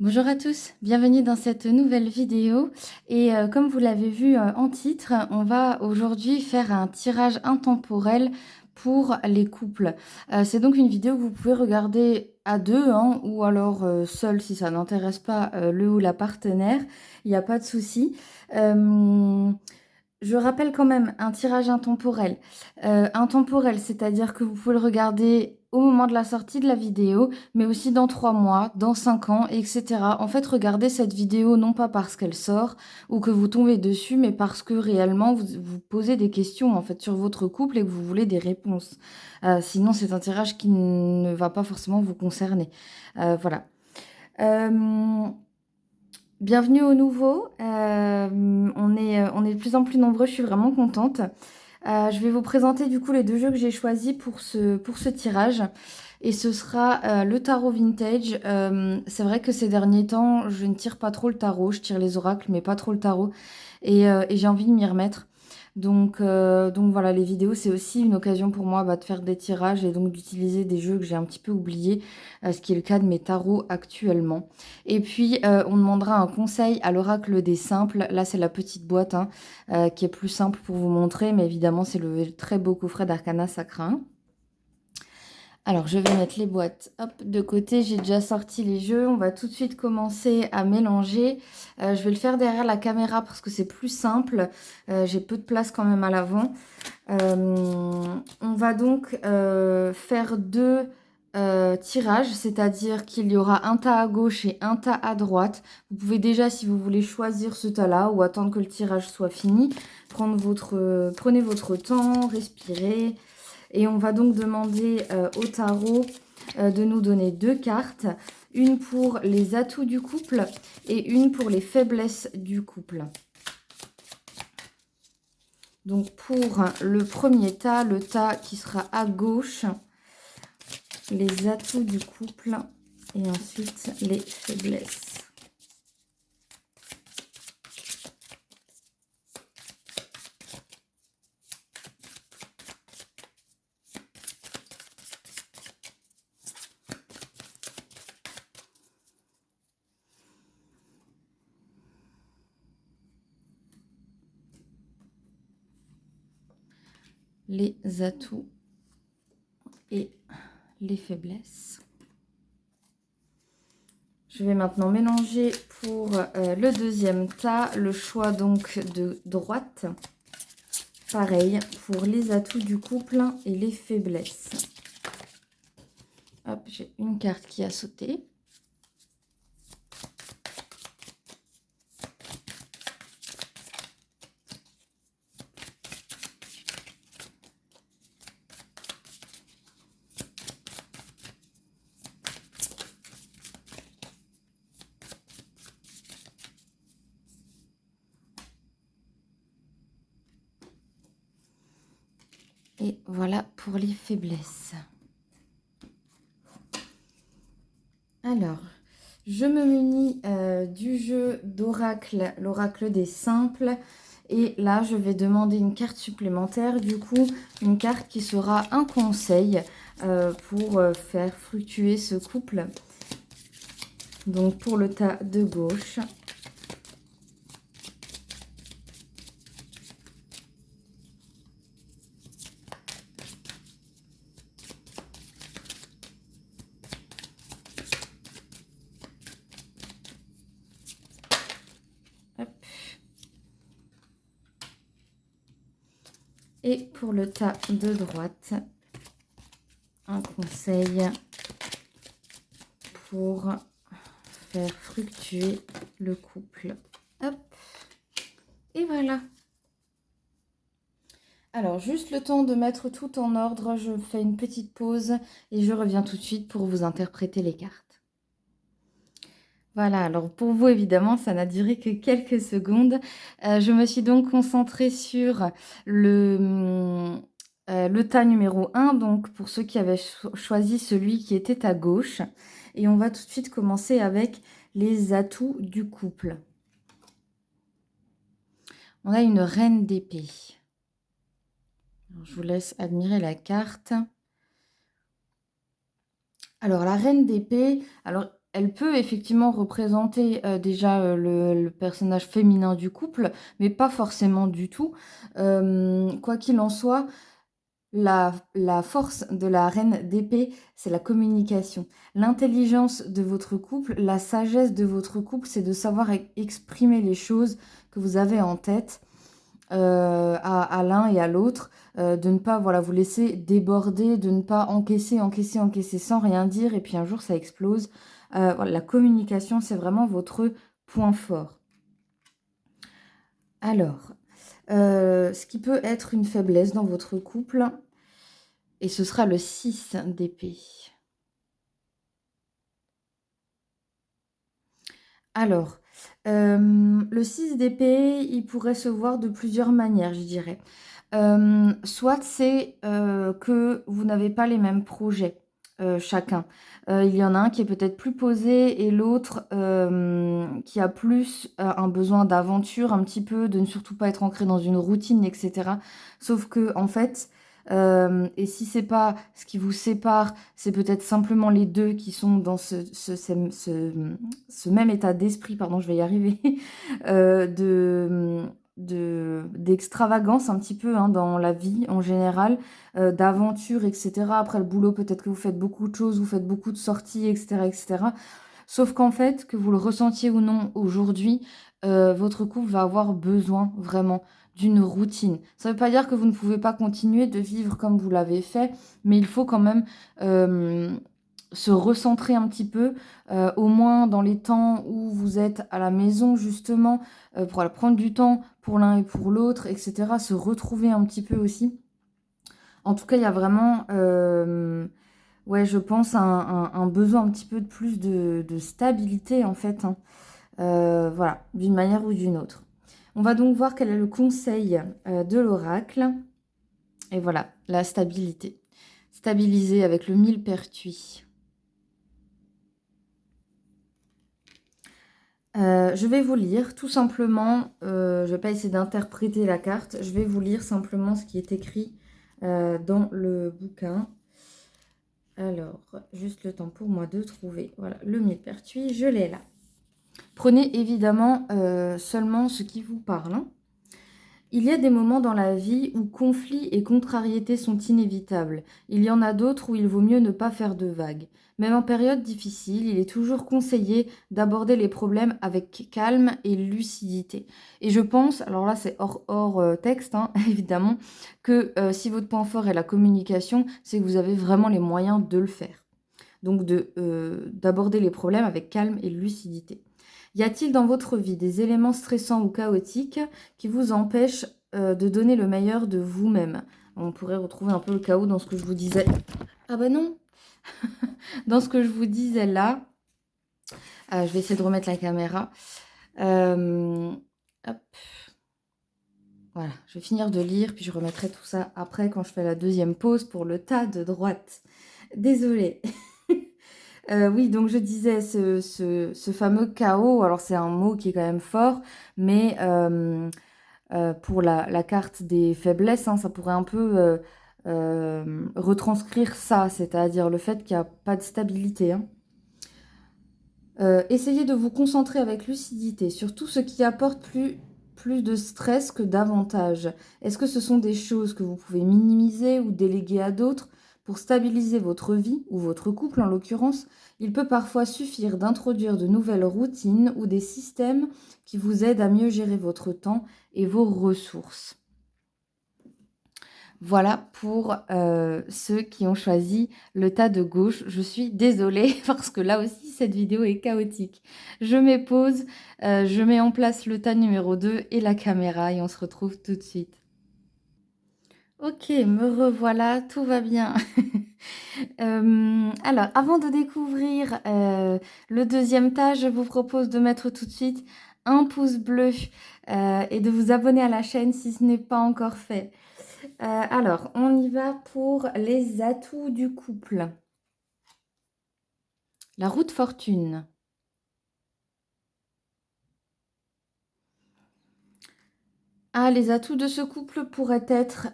Bonjour à tous, bienvenue dans cette nouvelle vidéo et comme vous l'avez vu en titre, on va aujourd'hui faire un tirage intemporel pour les couples. C'est donc une vidéo que vous pouvez regarder à deux hein, ou alors seul si ça n'intéresse pas le ou la partenaire, il n'y a pas de souci. Je rappelle quand même un tirage intemporel. Intemporel, c'est-à-dire que vous pouvez le regarder au moment de la sortie de la vidéo, mais aussi dans 3 mois, dans 5 ans, etc. En fait, regardez cette vidéo non pas parce qu'elle sort ou que vous tombez dessus, mais parce que réellement vous vous posez des questions en fait sur votre couple et que vous voulez des réponses. Sinon, c'est un tirage qui ne va pas forcément vous concerner. Voilà. Euh, Bienvenue aux nouveaux. On est de plus en plus nombreux, je suis vraiment contente. Je vais vous présenter du coup les deux jeux que j'ai choisis pour ce tirage. Et ce sera le tarot vintage. C'est vrai que ces derniers temps, je ne tire pas trop le tarot. Je tire les oracles, mais pas trop le tarot. Et j'ai envie de m'y remettre. Donc voilà, les vidéos, c'est aussi une occasion pour moi de faire des tirages et donc d'utiliser des jeux que j'ai un petit peu oubliés, ce qui est le cas de mes tarots actuellement. Et puis, on demandera un conseil à l'oracle des simples. Là, c'est la petite boîte hein, qui est plus simple pour vous montrer, mais évidemment, c'est le très beau coffret d'Arcana Sacra. Alors, je vais mettre les boîtes hop, de côté. J'ai déjà sorti les jeux. On va tout de suite commencer à mélanger. Je vais le faire derrière la caméra parce que c'est plus simple. J'ai peu de place quand même à l'avant. On va donc faire deux tirages, c'est-à-dire qu'il y aura un tas à gauche et un tas à droite. Vous pouvez déjà, si vous voulez, choisir ce tas-là ou attendre que le tirage soit fini. Prenez votre temps, respirez. Et on va donc demander au tarot de nous donner deux cartes. Une pour les atouts du couple et une pour les faiblesses du couple. Donc pour le premier tas, le tas qui sera à gauche, les atouts du couple et ensuite les faiblesses. Les atouts et les faiblesses. Je vais maintenant mélanger pour le deuxième tas, le choix donc de droite. Pareil pour les atouts du couple et les faiblesses. Hop, j'ai une carte qui a sauté. Et voilà pour les faiblesses. Alors, je me munis du jeu d'oracle, l'oracle des simples. Et là, je vais demander une carte supplémentaire. Du coup, une carte qui sera un conseil pour faire fructuer ce couple. Donc, pour le tas de gauche. Hop. Et pour le tas de droite, un conseil pour faire fructuer le couple. Hop. Et voilà. Alors, juste le temps de mettre tout en ordre, je fais une petite pause et je reviens tout de suite pour vous interpréter les cartes. Voilà, alors pour vous, évidemment, ça n'a duré que quelques secondes. Je me suis donc concentrée sur le tas numéro 1, donc pour ceux qui avaient choisi celui qui était à gauche. Et on va tout de suite commencer avec les atouts du couple. On a une reine d'épée. Je vous laisse admirer la carte. Alors, la reine d'épée, alors elle peut effectivement représenter déjà le personnage féminin du couple, mais pas forcément du tout. Quoi qu'il en soit, la force de la reine d'épée, c'est la communication. L'intelligence de votre couple, la sagesse de votre couple, c'est de savoir exprimer les choses que vous avez en tête à l'un et à l'autre, de ne pas voilà, vous laisser déborder, de ne pas encaisser, encaisser, encaisser sans rien dire, et puis un jour ça explose. Voilà, la communication, c'est vraiment votre point fort. Alors, ce qui peut être une faiblesse dans votre couple, et ce sera le 6 d'épée. Alors, le 6 d'épée, il pourrait se voir de plusieurs manières, je dirais. Soit c'est, que vous n'avez pas les mêmes projets, chacun. Il y en a un qui est peut-être plus posé et l'autre, qui a plus, un besoin d'aventure un petit peu, de ne surtout pas être ancré dans une routine et cetera. Sauf qu'en fait, et si c'est pas ce qui vous sépare, c'est peut-être simplement les 2 qui sont dans ce même état d'esprit, pardon, je vais y arriver, d'extravagance un petit peu, hein, dans la vie en général, d'aventure et cetera. Après le boulot, peut-être que vous faites beaucoup de choses, vous faites beaucoup de sorties et cetera et cetera. Sauf qu'en fait, que vous le ressentiez ou non aujourd'hui, votre couple va avoir besoin vraiment d'une routine. Ça ne veut pas dire que vous ne pouvez pas continuer de vivre comme vous l'avez fait, mais il faut quand même, se recentrer un petit peu, au moins dans les temps où vous êtes à la maison justement, pour aller prendre du temps pour l'un et pour l'autre et cetera. Se retrouver un petit peu aussi. En tout cas, il y a vraiment, ouais, je pense un besoin un petit peu de plus de stabilité en fait, hein. Voilà, d'une manière ou d'une autre. On va donc voir quel est le conseil, de l'oracle et voilà, la stabilité. Stabiliser avec le millepertuis. Je vais vous lire tout simplement, je vais pas essayer d'interpréter la carte, je vais vous lire simplement ce qui est écrit, dans le bouquin. Alors, juste le temps pour moi de trouver, voilà, le millepertuis, je l'ai là. Prenez évidemment, seulement ce qui vous parle, hein. Il y a des moments dans la vie où conflits et contrariétés sont inévitables. Il y en a d'autres où il vaut mieux ne pas faire de vagues. Même en période difficile, il est toujours conseillé d'aborder les problèmes avec calme et lucidité. Et je pense, alors là c'est hors texte, hein, évidemment, que si votre point fort est la communication, c'est que vous avez vraiment les moyens de le faire. Donc d'aborder les problèmes avec calme et lucidité. Y a-t-il dans votre vie des éléments stressants ou chaotiques qui vous empêchent de donner le meilleur de vous-même? On pourrait retrouver un peu le chaos dans ce que je vous disais. Ah bah non. Dans ce que je vous disais là. Je vais essayer de remettre la caméra. Hop. Voilà, je vais finir de lire, puis je remettrai tout ça après quand je fais la deuxième pause pour le tas de droite. Désolée. Oui, donc je disais ce fameux chaos, alors c'est un mot qui est quand même fort, mais pour la carte des faiblesses, hein, ça pourrait un peu retranscrire ça, c'est-à-dire le fait qu'il n'y a pas de stabilité, hein. Essayez de vous concentrer avec lucidité sur tout ce qui apporte plus de stress que d'avantages. Est-ce que ce sont des choses que vous pouvez minimiser ou déléguer à d'autres pour stabiliser votre vie, ou votre couple en l'occurrence? Il peut parfois suffire d'introduire de nouvelles routines ou des systèmes qui vous aident à mieux gérer votre temps et vos ressources. Voilà pour ceux qui ont choisi le tas de gauche. Je suis désolée parce que là aussi, cette vidéo est chaotique. Je mets pause, je mets en place le tas numéro 2 et la caméra et on se retrouve tout de suite. Ok, me revoilà, tout va bien. Alors, avant de découvrir le deuxième tas, je vous propose de mettre tout de suite un pouce bleu et de vous abonner à la chaîne si ce n'est pas encore fait. Alors, on y va pour les atouts du couple. La roue de fortune. Ah, les atouts de ce couple pourraient être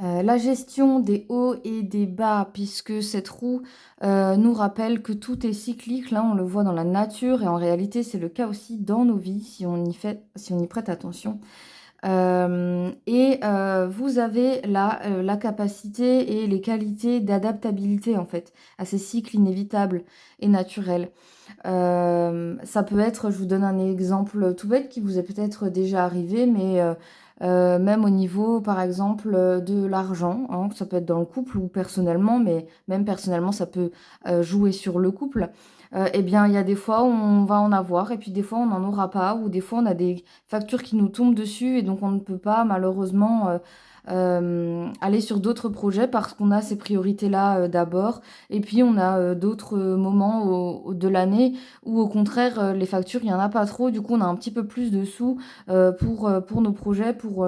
La gestion des hauts et des bas, puisque cette roue nous rappelle que tout est cyclique. Là, on le voit dans la nature et en réalité, c'est le cas aussi dans nos vies si on y prête attention. Vous avez là, la capacité et les qualités d'adaptabilité, en fait, à ces cycles inévitables et naturels. Ça peut être, je vous donne un exemple tout bête qui vous est peut-être déjà arrivé, mais même au niveau, par exemple, de l'argent, hein, ça peut être dans le couple ou personnellement, mais même personnellement, ça peut jouer sur le couple. Eh bien, il y a des fois où on va en avoir et puis des fois on n'en aura pas, ou des fois on a des factures qui nous tombent dessus et donc on ne peut pas malheureusement aller sur d'autres projets parce qu'on a ces priorités-là d'abord. Et puis on a d'autres moments de l'année où au contraire les factures, il n'y en a pas trop. Du coup, on a un petit peu plus de sous pour nos projets, pour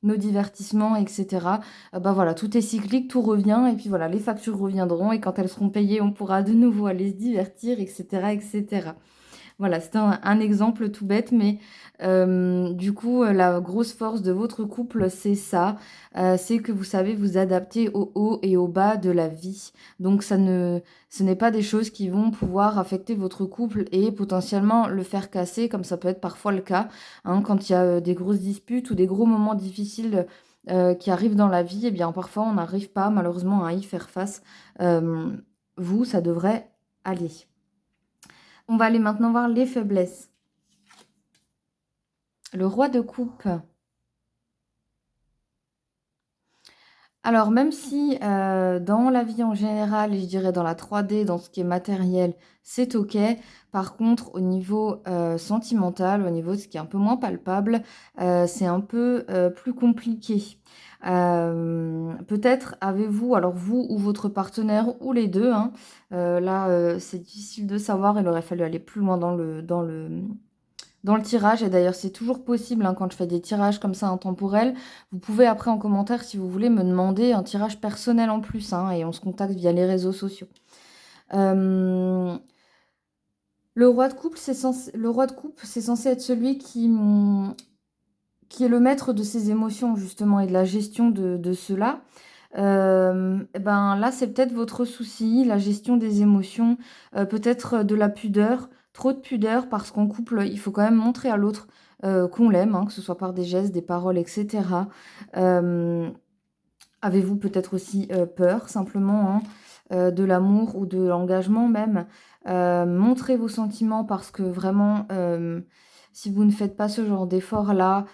nos divertissements, etc. Bah voilà, tout est cyclique, tout revient. Et puis voilà, les factures reviendront et quand elles seront payées, on pourra de nouveau aller se divertir, etc. etc. Voilà, c'était un exemple tout bête, mais du coup, la grosse force de votre couple, c'est ça, c'est que vous savez vous adapter aux hauts et aux bas de la vie. Donc ce n'est pas des choses qui vont pouvoir affecter votre couple et potentiellement le faire casser, comme ça peut être parfois le cas, hein, quand il y a des grosses disputes ou des gros moments difficiles qui arrivent dans la vie, eh bien parfois on n'arrive pas malheureusement à y faire face. Vous, ça devrait aller. On va aller maintenant voir les faiblesses. Le roi de coupe. Alors même si dans la vie en général, et je dirais dans la 3D, dans ce qui est matériel, c'est OK. Par contre, au niveau sentimental, au niveau de ce qui est un peu moins palpable, c'est un peu plus compliqué. Peut-être avez-vous, alors vous ou votre partenaire ou les deux, hein, là c'est difficile de savoir, il aurait fallu aller plus loin dans le tirage. Et d'ailleurs, c'est toujours possible hein, quand je fais des tirages comme ça intemporels. Vous pouvez après en commentaire, si vous voulez, me demander un tirage personnel en plus. Hein, et on se contacte via les réseaux sociaux. Le roi de coupe, c'est censé être celui qui est le maître de ses émotions, justement, et de la gestion de cela. Et ben là, c'est peut-être votre souci, la gestion des émotions, peut-être de la pudeur, trop de pudeur, parce qu'en couple, il faut quand même montrer à l'autre qu'on l'aime, hein, que ce soit par des gestes, des paroles, etc. Avez-vous peut-être aussi peur, simplement, hein, de l'amour ou de l'engagement même. Montrez vos sentiments parce que vraiment, si vous ne faites pas ce genre d'effort-là,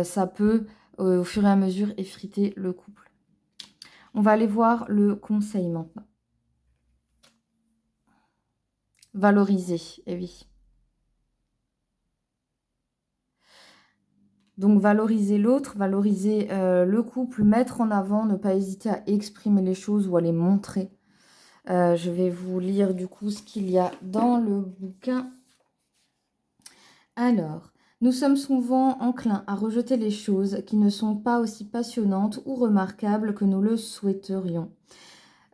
ça peut, au fur et à mesure, effriter le couple. On va aller voir le conseil maintenant. Valoriser, eh oui. Donc valoriser l'autre, valoriser le couple, mettre en avant, ne pas hésiter à exprimer les choses ou à les montrer. Je vais vous lire du coup ce qu'il y a dans le bouquin. Alors, nous sommes souvent enclins à rejeter les choses qui ne sont pas aussi passionnantes ou remarquables que nous le souhaiterions.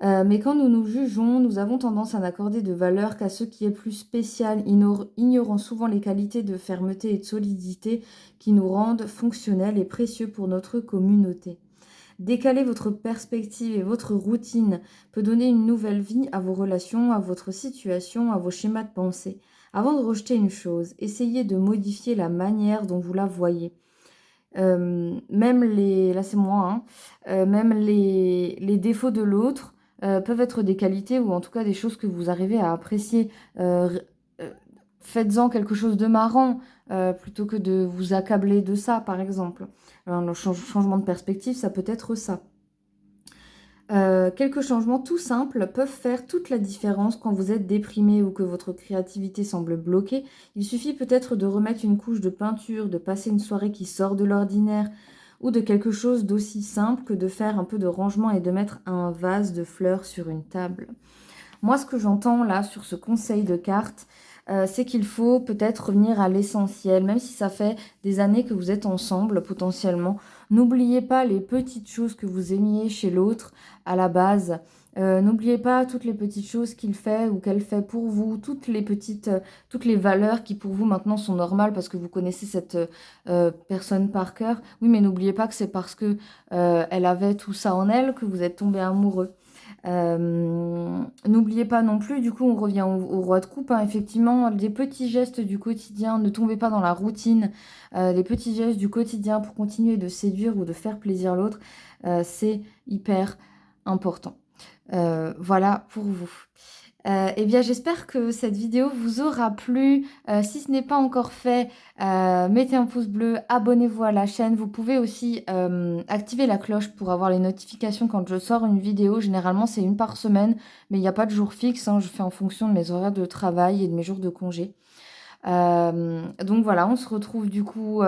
Mais quand nous nous jugeons, nous avons tendance à n'accorder de valeur qu'à ce qui est plus spécial, ignorant souvent les qualités de fermeté et de solidité qui nous rendent fonctionnels et précieux pour notre communauté. Décaler votre perspective et votre routine peut donner une nouvelle vie à vos relations, à votre situation, à vos schémas de pensée. Avant de rejeter une chose, essayez de modifier la manière dont vous la voyez. Même les, là c'est moi, hein, même les défauts de l'autre peuvent être des qualités ou en tout cas des choses que vous arrivez à apprécier. Faites-en quelque chose de marrant plutôt que de vous accabler de ça, par exemple. Alors, le changement de perspective, ça peut être ça. Quelques changements tout simples peuvent faire toute la différence quand vous êtes déprimé ou que votre créativité semble bloquée. Il suffit peut-être de remettre une couche de peinture, de passer une soirée qui sort de l'ordinaire ou de quelque chose d'aussi simple que de faire un peu de rangement et de mettre un vase de fleurs sur une table. Moi, ce que j'entends là sur ce conseil de cartes, c'est qu'il faut peut-être revenir à l'essentiel, même si ça fait des années que vous êtes ensemble potentiellement. N'oubliez pas les petites choses que vous aimiez chez l'autre à la base. N'oubliez pas toutes les petites choses qu'il fait ou qu'elle fait pour vous, toutes les valeurs qui pour vous maintenant sont normales parce que vous connaissez cette personne par cœur. Oui, mais n'oubliez pas que c'est parce que elle avait tout ça en elle que vous êtes tombé amoureux. N'oubliez pas non plus, du coup, on revient au roi de coupe, hein, effectivement, des petits gestes du quotidien, ne tombez pas dans la routine, les petits gestes du quotidien pour continuer de séduire ou de faire plaisir l'autre, c'est hyper important. Voilà pour vous. Eh bien, j'espère que cette vidéo vous aura plu. Si ce n'est pas encore fait, mettez un pouce bleu, abonnez-vous à la chaîne. Vous pouvez aussi activer la cloche pour avoir les notifications quand je sors une vidéo. Généralement, c'est une par semaine, mais il n'y a pas de jour fixe, hein. Je fais en fonction de mes horaires de travail et de mes jours de congé. Donc voilà, on se retrouve du coup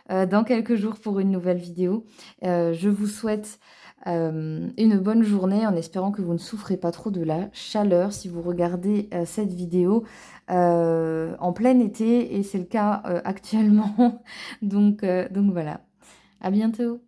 dans quelques jours pour une nouvelle vidéo. Je vous souhaite une bonne journée en espérant que vous ne souffrez pas trop de la chaleur si vous regardez cette vidéo en plein été et c'est le cas actuellement. Donc voilà, à bientôt.